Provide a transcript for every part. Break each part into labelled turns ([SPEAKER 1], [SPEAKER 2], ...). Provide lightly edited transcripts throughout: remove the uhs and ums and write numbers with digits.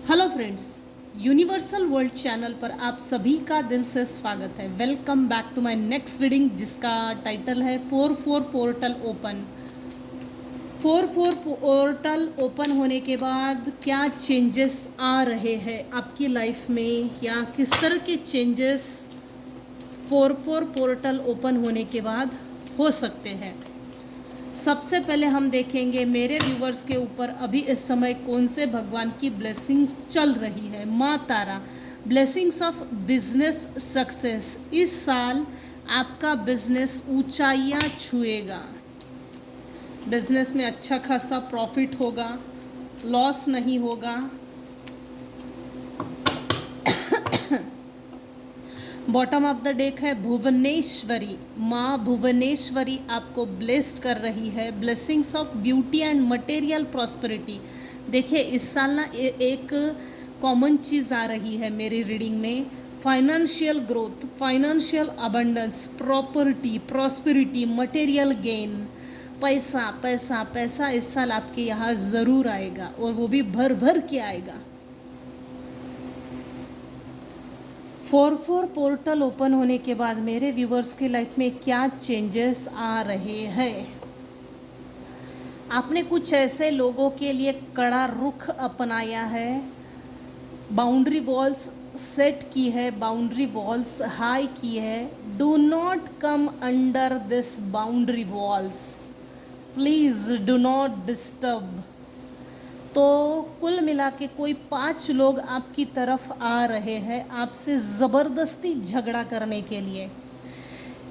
[SPEAKER 1] Hello friends, universal world channel पर आप सभी का दिल से स्वागत है। Welcome back to my next reading जिसका टाइटल है 4-4 पोर्टल ओपन। 4-4 पोर्टल ओपन होने के बाद क्या चेंजेस आ रहे हैं आपकी लाइफ में, या किस तरह के चेंजेस 4-4 पोर्टल ओपन होने के बाद हो सकते हैं। सबसे पहले हम देखेंगे मेरे व्यूवर्स के ऊपर अभी इस समय कौन से भगवान की ब्लेसिंग्स चल रही है। माँ तारा, ब्लेसिंग्स ऑफ बिजनेस सक्सेस। इस साल आपका बिजनेस ऊंचाइयाँ छुएगा। बिजनेस में अच्छा खासा प्रॉफिट होगा, लॉस नहीं होगा। बॉटम ऑफ द डेक है भुवनेश्वरी। माँ भुवनेश्वरी आपको ब्लेस्ड कर रही है। Blessings of beauty and material prosperity. देखिए इस साल ना एक कॉमन चीज़ आ रही है मेरी रीडिंग में। Financial growth, financial abundance, property, prosperity, material gain. पैसा पैसा पैसा इस साल आपके यहाँ ज़रूर आएगा, और वो भी भर भर के आएगा। 4-4 पोर्टल ओपन होने के बाद मेरे व्यूवर्स की लाइफ में क्या चेंजेस आ रहे हैं। आपने कुछ ऐसे लोगों के लिए कड़ा रुख अपनाया है, बाउंड्री वॉल्स सेट की है, बाउंड्री वॉल्स हाई की है। Do not come under this boundary walls, please do not disturb. तो कुल मिला के कोई 5 लोग आपकी तरफ आ रहे हैं आपसे ज़बरदस्ती झगड़ा करने के लिए।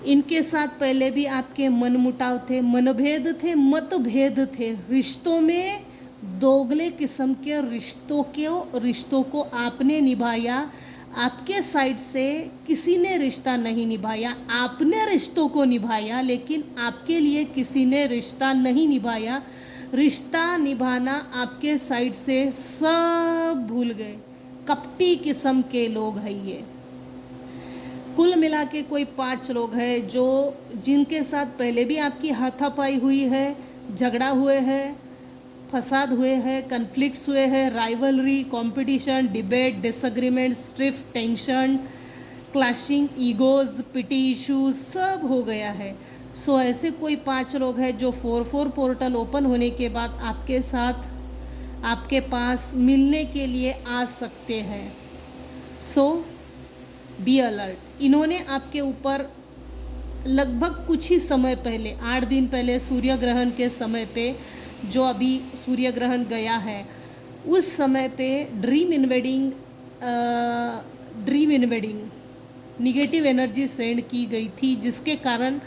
[SPEAKER 1] इनके साथ पहले भी आपके मनमुटाव थे, मनभेद थे, मतभेद थे। रिश्तों में दोगले किस्म के रिश्तों को आपने निभाया। आपके साइड से किसी ने रिश्ता नहीं निभाया, आपने रिश्तों को निभाया, लेकिन आपके लिए किसी ने रिश्ता नहीं निभाया। रिश्ता निभाना आपके साइड से सब भूल गए। कपटी किस्म के लोग हैं ये। कुल मिला के कोई 5 लोग हैं जो जिनके साथ पहले भी आपकी हाथापाई हुई है, झगड़ा हुए हैं, फसाद हुए हैं, कन्फ्लिक्ट्स हुए हैं, rivalry, competition, debate, disagreement, strife, tension, clashing, egos, petty issues सब हो गया है। सो ऐसे कोई 5 लोग हैं जो 4-4 पोर्टल ओपन होने के बाद आपके साथ आपके पास मिलने के लिए आ सकते हैं। सो बी अलर्ट। इन्होंने आपके ऊपर लगभग कुछ ही समय पहले, 8 दिन पहले सूर्य ग्रहण के समय पे, जो अभी सूर्य ग्रहण गया है उस समय पे dream invading negative energy send की गई थी, जिसके कारण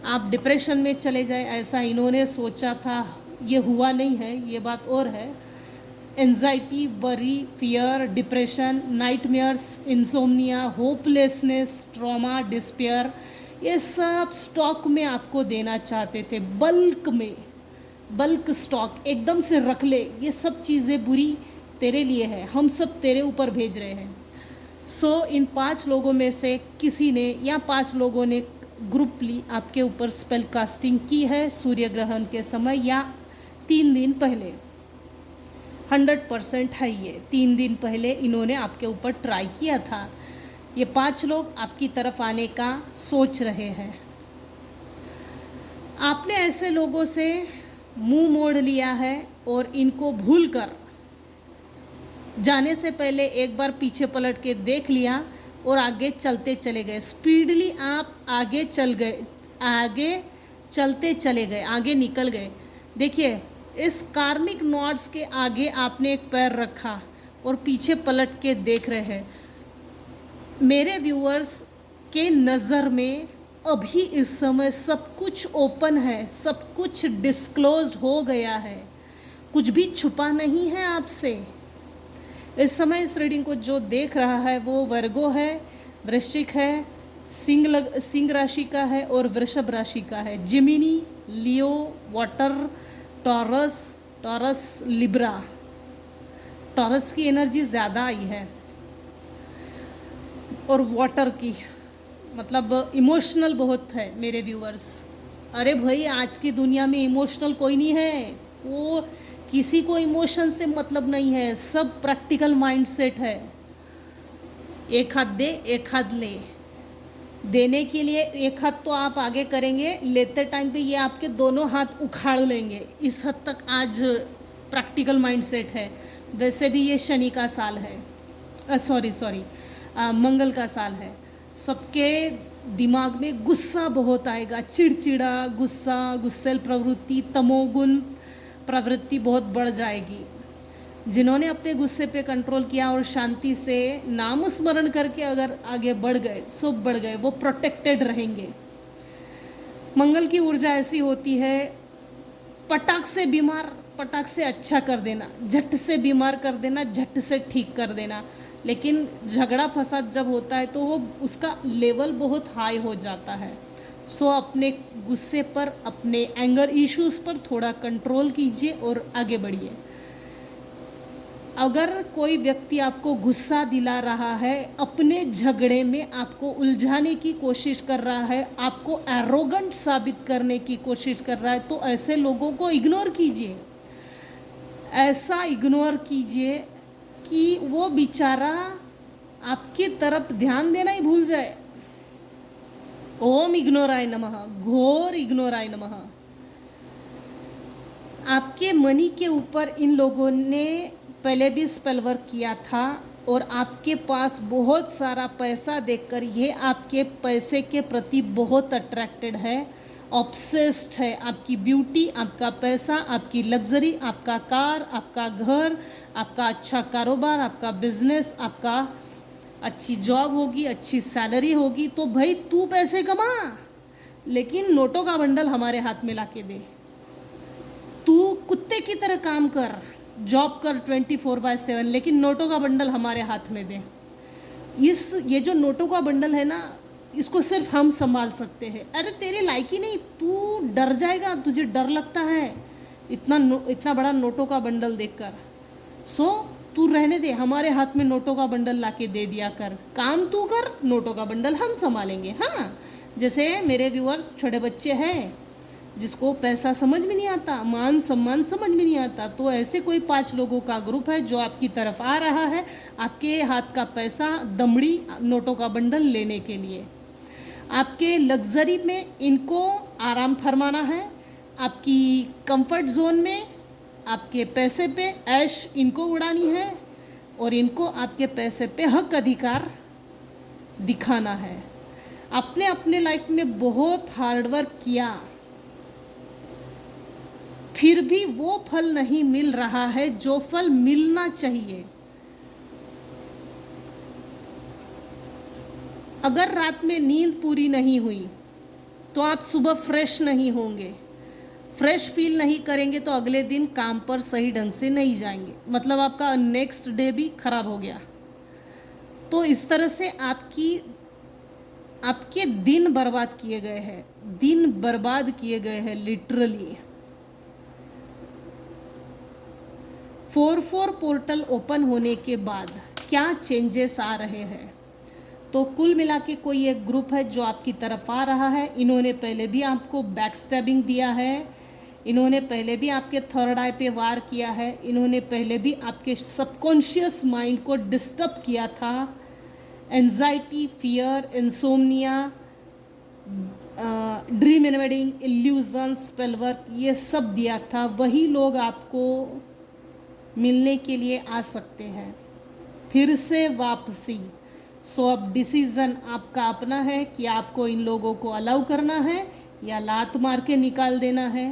[SPEAKER 1] आप डिप्रेशन में चले जाए ऐसा इन्होंने सोचा था। ये हुआ नहीं है, ये बात और है। Anxiety, worry, fear, depression, nightmares, insomnia, hopelessness, trauma, despair, ये सब स्टॉक में आपको देना चाहते थे। बल्क में, बल्क स्टॉक एकदम से रख ले, ये सब चीज़ें बुरी तेरे लिए है, हम सब तेरे ऊपर भेज रहे हैं। सो इन 5 लोगों में से किसी ने या 5 लोगों ने ग्रुपली आपके ऊपर स्पेल कास्टिंग की है सूर्य ग्रहण के समय या 3 दिन पहले। 100% है ये। 3 दिन पहले इन्होंने आपके ऊपर ट्राई किया था। ये 5 लोग आपकी तरफ आने का सोच रहे हैं। आपने ऐसे लोगों से मुंह मोड़ लिया है और इनको भूल कर जाने से पहले एक बार पीछे पलट के देख लिया और आगे चलते चले गए। स्पीडली आप आगे चल गए, आगे चलते चले गए, आगे निकल गए। देखिए इस कार्मिक नॉट्स के आगे आपने एक पैर रखा और पीछे पलट के देख रहे हैं। मेरे व्यूअर्स के नज़र में अभी इस समय सब कुछ ओपन है, सब कुछ डिस्क्लोज हो गया है, कुछ भी छुपा नहीं है आपसे। इस समय इस रीडिंग को जो देख रहा है वो वर्गो है, वृश्चिक है, सिंह राशि का है और वृषभ राशि का है। जिमिनी, लियो, वाटर, टॉरस, लिब्रा। टॉरस की एनर्जी ज़्यादा आई है और वाटर की, मतलब इमोशनल बहुत है मेरे व्यूअर्स। अरे भाई आज की दुनिया में इमोशनल कोई नहीं है, वो किसी को इमोशन से मतलब नहीं है, सब प्रैक्टिकल माइंडसेट है। एक हाथ दे, एक हाथ ले। देने के लिए एक हाथ तो आप आगे करेंगे, लेते टाइम पे ये आपके दोनों हाथ उखाड़ लेंगे। इस हद तक आज प्रैक्टिकल माइंडसेट है। वैसे भी ये शनि का साल है, सॉरी मंगल का साल है। सबके दिमाग में गुस्सा बहुत आएगा, चिड़चिड़ा गुस्सा, गुस्सेल प्रवृत्ति, तमोगुण प्रवृत्ति बहुत बढ़ जाएगी। जिन्होंने अपने गुस्से पे कंट्रोल किया और शांति से नाम स्मरण करके अगर आगे बढ़ गए, सब बढ़ गए, वो प्रोटेक्टेड रहेंगे। मंगल की ऊर्जा ऐसी होती है, पटाख से बीमार पटाख से अच्छा कर देना, झट से बीमार कर देना, झट से ठीक कर देना। लेकिन झगड़ा फसाद जब होता है तो वो उसका लेवल बहुत हाई हो जाता है। सो अपने गुस्से पर, अपने एंगर इश्यूज पर थोड़ा कंट्रोल कीजिए और आगे बढ़िए। अगर कोई व्यक्ति आपको गुस्सा दिला रहा है, अपने झगड़े में आपको उलझाने की कोशिश कर रहा है, आपको एरोगेंट साबित करने की कोशिश कर रहा है, तो ऐसे लोगों को इग्नोर कीजिए। ऐसा इग्नोर कीजिए कि वो बेचारा आपकी तरफ ध्यान देना ही भूल जाए। ओम इग्नोराय नमः, घोर इग्नोराय नमः। आपके मनी के ऊपर इन लोगों ने पहले भी स्पेल वर्क किया था और आपके पास बहुत सारा पैसा देखकर ये आपके पैसे के प्रति बहुत अट्रैक्टेड है, ऑब्सेस्ड है। आपकी ब्यूटी, आपका पैसा, आपकी लग्जरी, आपका कार, आपका घर, आपका अच्छा कारोबार, आपका बिजनेस, आपका अच्छी जॉब होगी, अच्छी सैलरी होगी, तो भाई तू पैसे कमा, लेकिन नोटों का बंडल हमारे हाथ में लाके दे। तू कुत्ते की तरह काम कर, जॉब कर 24/7, लेकिन नोटों का बंडल हमारे हाथ में दे। ये जो नोटों का बंडल है ना, इसको सिर्फ हम संभाल सकते हैं। अरे तेरे लायक ही नहीं, तू डर जाएगा, तुझे डर लगता है इतना बड़ा नोटों का बंडल देखकर। सो तू रहने दे, हमारे हाथ में नोटों का बंडल लाके दे दिया कर, काम तू कर, नोटों का बंडल हम संभालेंगे। हाँ, जैसे मेरे व्यूअर्स छोटे बच्चे हैं जिसको पैसा समझ में नहीं आता, मान सम्मान समझ में नहीं आता, तो ऐसे कोई 5 लोगों का ग्रुप है जो आपकी तरफ आ रहा है, आपके हाथ का पैसा, दमड़ी, नोटों का बंडल लेने के लिए। आपके लग्जरी में इनको आराम फरमाना है, आपकी कंफर्ट जोन में आपके पैसे पे ऐश इनको उड़ानी है, और इनको आपके पैसे पे हक अधिकार दिखाना है। आपने अपने लाइफ में बहुत हार्डवर्क किया, फिर भी वो फल नहीं मिल रहा है जो फल मिलना चाहिए। अगर रात में नींद पूरी नहीं हुई तो आप सुबह फ्रेश नहीं होंगे, फ्रेश फील नहीं करेंगे तो अगले दिन काम पर सही ढंग से नहीं जाएंगे, मतलब आपका नेक्स्ट डे भी खराब हो गया। तो इस तरह से आपके दिन बर्बाद किए गए हैं, दिन बर्बाद किए गए हैं लिटरली। 4/4 पोर्टल ओपन होने के बाद क्या चेंजेस आ रहे हैं? तो कुल मिला के कोई एक ग्रुप है जो आपकी तरफ आ रहा है। इन्होंने पहले भी आपको बैक स्टैबिंग दिया है, इन्होंने पहले भी आपके थर्ड आई पे वार किया है, इन्होंने पहले भी आपके सबकॉन्शियस माइंड को डिस्टर्ब किया था। Anxiety, fear, insomnia, dream invading, illusion, spell work, ये सब दिया था। वही लोग आपको मिलने के लिए आ सकते हैं, फिर से वापसी। सो अब डिसीज़न आपका अपना है कि आपको इन लोगों को अलाउ करना है या लात मार के निकाल देना है।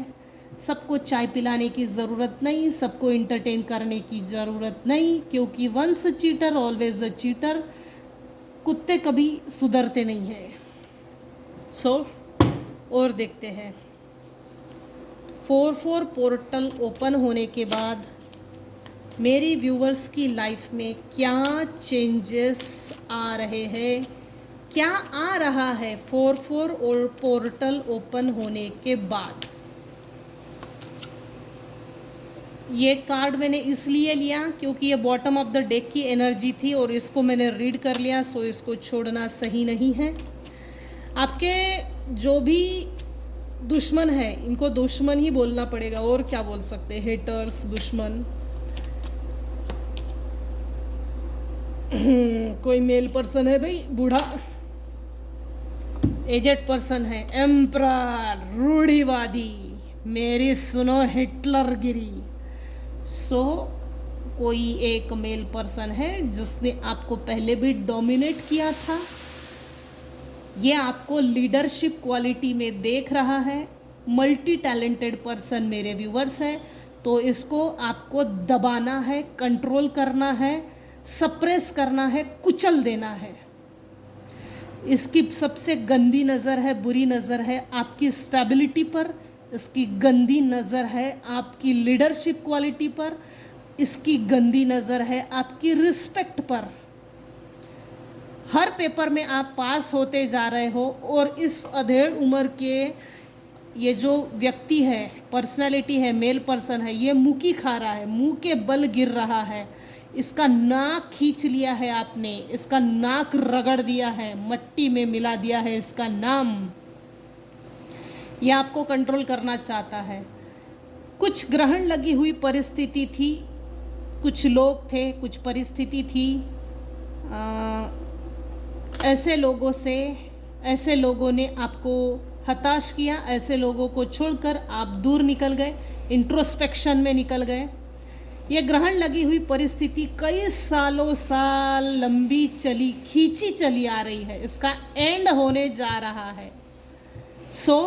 [SPEAKER 1] सबको चाय पिलाने की ज़रूरत नहीं, सबको इंटरटेन करने की ज़रूरत नहीं, क्योंकि once cheater always a cheater. कुत्ते कभी सुधरते नहीं हैं। सो और देखते हैं 4/4 पोर्टल ओपन होने के बाद मेरी व्यूवर्स की लाइफ में क्या चेंजेस आ रहे हैं, क्या आ रहा है 4/4 और पोर्टल ओपन होने के बाद। ये कार्ड मैंने इसलिए लिया क्योंकि ये बॉटम ऑफ द डेक की एनर्जी थी और इसको मैंने रीड कर लिया, सो इसको छोड़ना सही नहीं है। आपके जो भी दुश्मन है, इनको दुश्मन ही बोलना पड़ेगा, और क्या बोल सकते हैं, हेटर्स, दुश्मन। कोई मेल पर्सन है भाई, बूढ़ा, एजेड पर्सन है, एम्परर, रूढ़िवादी, मेरी सुनो हिटलरगिरी। सो कोई एक मेल पर्सन है जिसने आपको पहले भी डोमिनेट किया था, ये आपको लीडरशिप क्वालिटी में देख रहा है, मल्टी टैलेंटेड पर्सन मेरे व्यूवर्स है, तो इसको आपको दबाना है, कंट्रोल करना है, सप्रेस करना है, कुचल देना है। इसकी सबसे गंदी नज़र है, बुरी नज़र है आपकी स्टेबिलिटी पर, इसकी गंदी नज़र है आपकी लीडरशिप क्वालिटी पर, इसकी गंदी नज़र है आपकी रिस्पेक्ट पर। हर पेपर में आप पास होते जा रहे हो और इस अधेड़ उम्र के ये जो व्यक्ति है, पर्सनालिटी है, मेल पर्सन है, ये मुँह खा रहा है, मुंह के बल गिर रहा है, इसका नाक खींच लिया है आपने, इसका नाक रगड़ दिया है, मट्टी में मिला दिया है इसका नाम। ये आपको कंट्रोल करना चाहता है। कुछ ग्रहण लगी हुई परिस्थिति थी, कुछ लोग थे, कुछ परिस्थिति थी, ऐसे लोगों से, ऐसे लोगों ने आपको हताश किया, ऐसे लोगों को छोड़कर आप दूर निकल गए, इंट्रोस्पेक्शन में निकल गए। ये ग्रहण लगी हुई परिस्थिति कई सालों साल लंबी चली, खींची चली आ रही है, इसका एंड होने जा रहा है। सो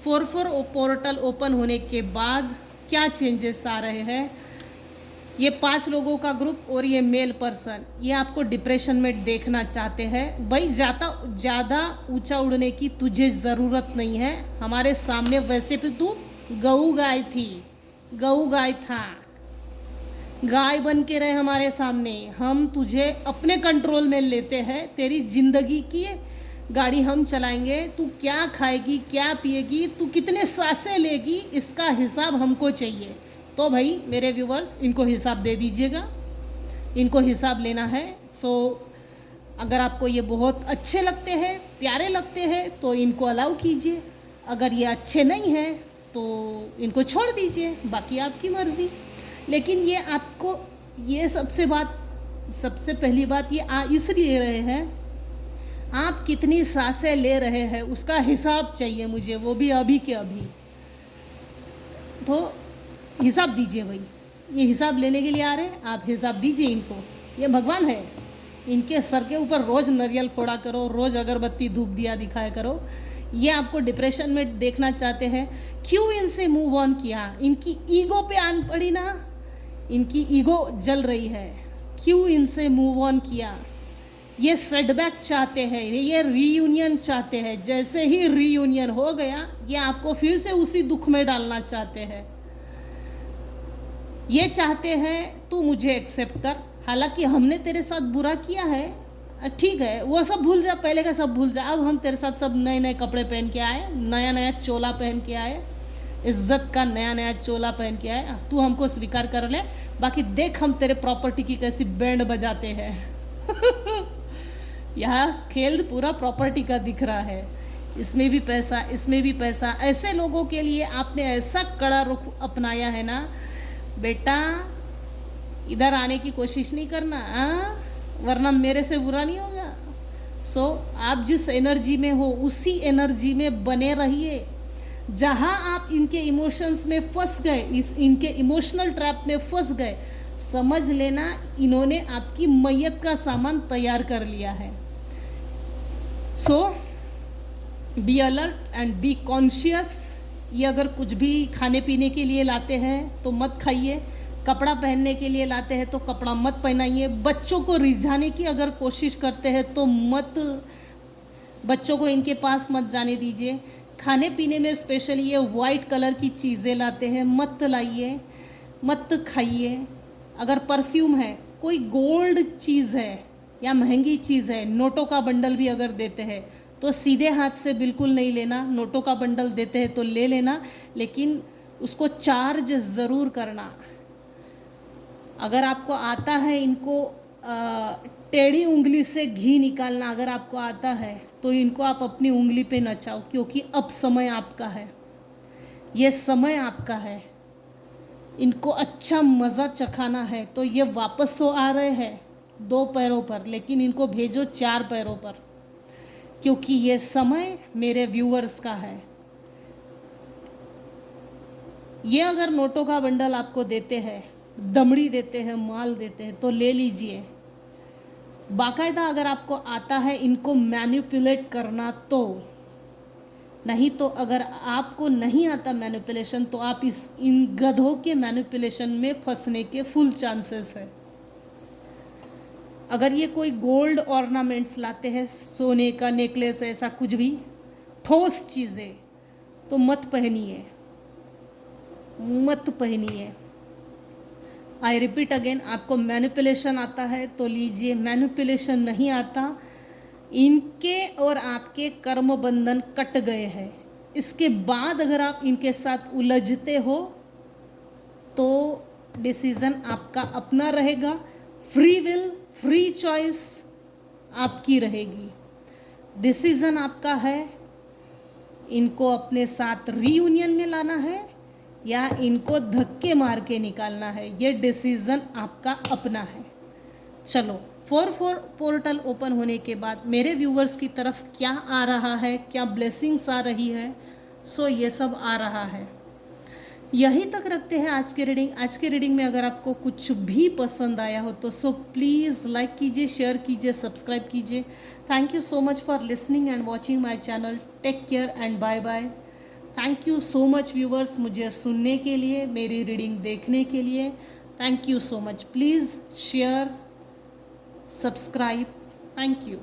[SPEAKER 1] 4-4 पोर्टल ओपन होने के बाद क्या चेंजेस आ रहे हैं, ये 5 लोगों का ग्रुप और ये मेल पर्सन, ये आपको डिप्रेशन में देखना चाहते हैं। भाई ज़्यादा ऊंचा उड़ने की तुझे ज़रूरत नहीं है, हमारे सामने वैसे भी तू गऊ गाय थी, गऊ गाय था, गाय बन के रहे हमारे सामने, हम तुझे अपने कंट्रोल में लेते हैं, तेरी जिंदगी की गाड़ी हम चलाएंगे, तू क्या खाएगी, क्या पिएगी, तू कितने सांसें लेगी, इसका हिसाब हमको चाहिए। तो भाई मेरे व्यूवर्स, इनको हिसाब दे दीजिएगा, इनको हिसाब लेना है। सो अगर आपको ये बहुत अच्छे लगते हैं, प्यारे लगते हैं, तो इनको अलाउ कीजिए, अगर ये अच्छे नहीं हैं तो इनको छोड़ दीजिए, बाकी आपकी मर्ज़ी। लेकिन ये आपको, ये सबसे पहली बात ये इसलिए रहे हैं, आप कितनी सांसें ले रहे हैं उसका हिसाब चाहिए मुझे, वो भी अभी के अभी। तो हिसाब दीजिए भाई, ये हिसाब लेने के लिए आ रहे हैं, आप हिसाब दीजिए इनको, ये भगवान है, इनके सर के ऊपर रोज़ नारियल फोड़ा करो, रोज़ अगरबत्ती धूप दिया दिखाया करो। ये आपको डिप्रेशन में देखना चाहते हैं, क्यों इनसे मूव ऑन किया, इनकी ईगो पे आन पड़ी ना, इनकी ईगो जल रही है, क्यों इनसे मूव ऑन किया। ये सेटबैक चाहते हैं, ये रीयूनियन चाहते हैं, जैसे ही रीयूनियन हो गया ये आपको फिर से उसी दुख में डालना चाहते हैं। ये चाहते हैं तू मुझे एक्सेप्ट कर, हालांकि हमने तेरे साथ बुरा किया है, ठीक है, वो सब भूल जा, पहले का सब भूल जा, अब हम तेरे साथ सब नए नए कपड़े पहन के आए, नया नया चोला पहन के आए, इज्जत का नया नया चोला पहन के आए, तू हमको स्वीकार कर ले, बाकी देख हम तेरे प्रॉपर्टी की कैसी बैंड बजाते हैं। यहाँ खेल पूरा प्रॉपर्टी का दिख रहा है, इसमें भी पैसा, इसमें भी पैसा। ऐसे लोगों के लिए आपने ऐसा कड़ा रुख अपनाया है ना बेटा, इधर आने की कोशिश नहीं करना, वरना मेरे से बुरा नहीं होगा। सो आप जिस एनर्जी में हो उसी एनर्जी में बने रहिए। जहाँ आप इनके इमोशंस में फंस गए, इनके इमोशनल ट्रैप में फंस गए, समझ लेना इन्होंने आपकी मैयत का सामान तैयार कर लिया है। So be alert and be conscious. ये अगर कुछ भी खाने पीने के लिए लाते हैं तो मत खाइए, कपड़ा पहनने के लिए लाते हैं तो कपड़ा मत पहनाइए, बच्चों को रिझाने की अगर कोशिश करते हैं तो बच्चों को इनके पास मत जाने दीजिए। खाने पीने में स्पेशली ये वाइट कलर की चीज़ें लाते हैं, मत लाइए, मत खाइए। अगर परफ्यूम है, कोई गोल्ड चीज़ है या महंगी चीज़ है, नोटों का बंडल भी अगर देते हैं तो सीधे हाथ से बिल्कुल नहीं लेना। नोटों का बंडल देते हैं तो ले लेना, लेकिन उसको चार्ज ज़रूर करना। अगर आपको आता है इनको टेढ़ी उंगली से घी निकालना अगर आपको आता है तो इनको आप अपनी उंगली पे नचाओ, क्योंकि अब समय आपका है, ये समय आपका है। इनको अच्छा मज़ा चखाना है। तो ये वापस तो आ रहे हैं 2 पैरों पर, लेकिन इनको भेजो 4 पैरों पर, क्योंकि ये समय मेरे व्यूअर्स का है। ये अगर नोटों का बंडल आपको देते हैं, दमड़ी देते हैं, माल देते हैं, तो ले लीजिए। बाकायदा अगर आपको आता है इनको मैनिपुलेट करना तो, नहीं तो अगर आपको नहीं आता मैनिपुलेशन तो आप इन गधों के मैनिपुलेशन में फंसने के फुल चांसेस है। अगर ये कोई गोल्ड ऑर्नामेंट्स लाते हैं, सोने का नेकलेस, ऐसा कुछ भी ठोस चीज़ें, तो मत पहनिए, मत पहनिए। आई रिपीट अगेन, आपको मैनिपुलेशन आता है तो लीजिए, मैनिपुलेशन नहीं आता, इनके और आपके कर्म बंधन कट गए हैं। इसके बाद अगर आप इनके साथ उलझते हो तो डिसीज़न आपका अपना रहेगा, फ्री विल, फ्री चॉइस आपकी रहेगी। डिसीज़न आपका है, इनको अपने साथ रीयूनियन में लाना है या इनको धक्के मार के निकालना है, ये डिसीज़न आपका अपना है। चलो, 4 पोर्टल ओपन होने के बाद मेरे व्यूवर्स की तरफ क्या आ रहा है, क्या ब्लेसिंग्स आ रही है, सो ये सब आ रहा है। यहीं तक रखते हैं आज की रीडिंग। आज की रीडिंग में अगर आपको कुछ भी पसंद आया हो तो सो प्लीज़ लाइक कीजिए, शेयर कीजिए, सब्सक्राइब कीजिए। Thank you so much for listening and watching my channel. Take care and bye bye. Thank you so much viewers, मुझे सुनने के लिए, मेरी रीडिंग देखने के लिए। Thank you so much. Please share, subscribe. Thank you.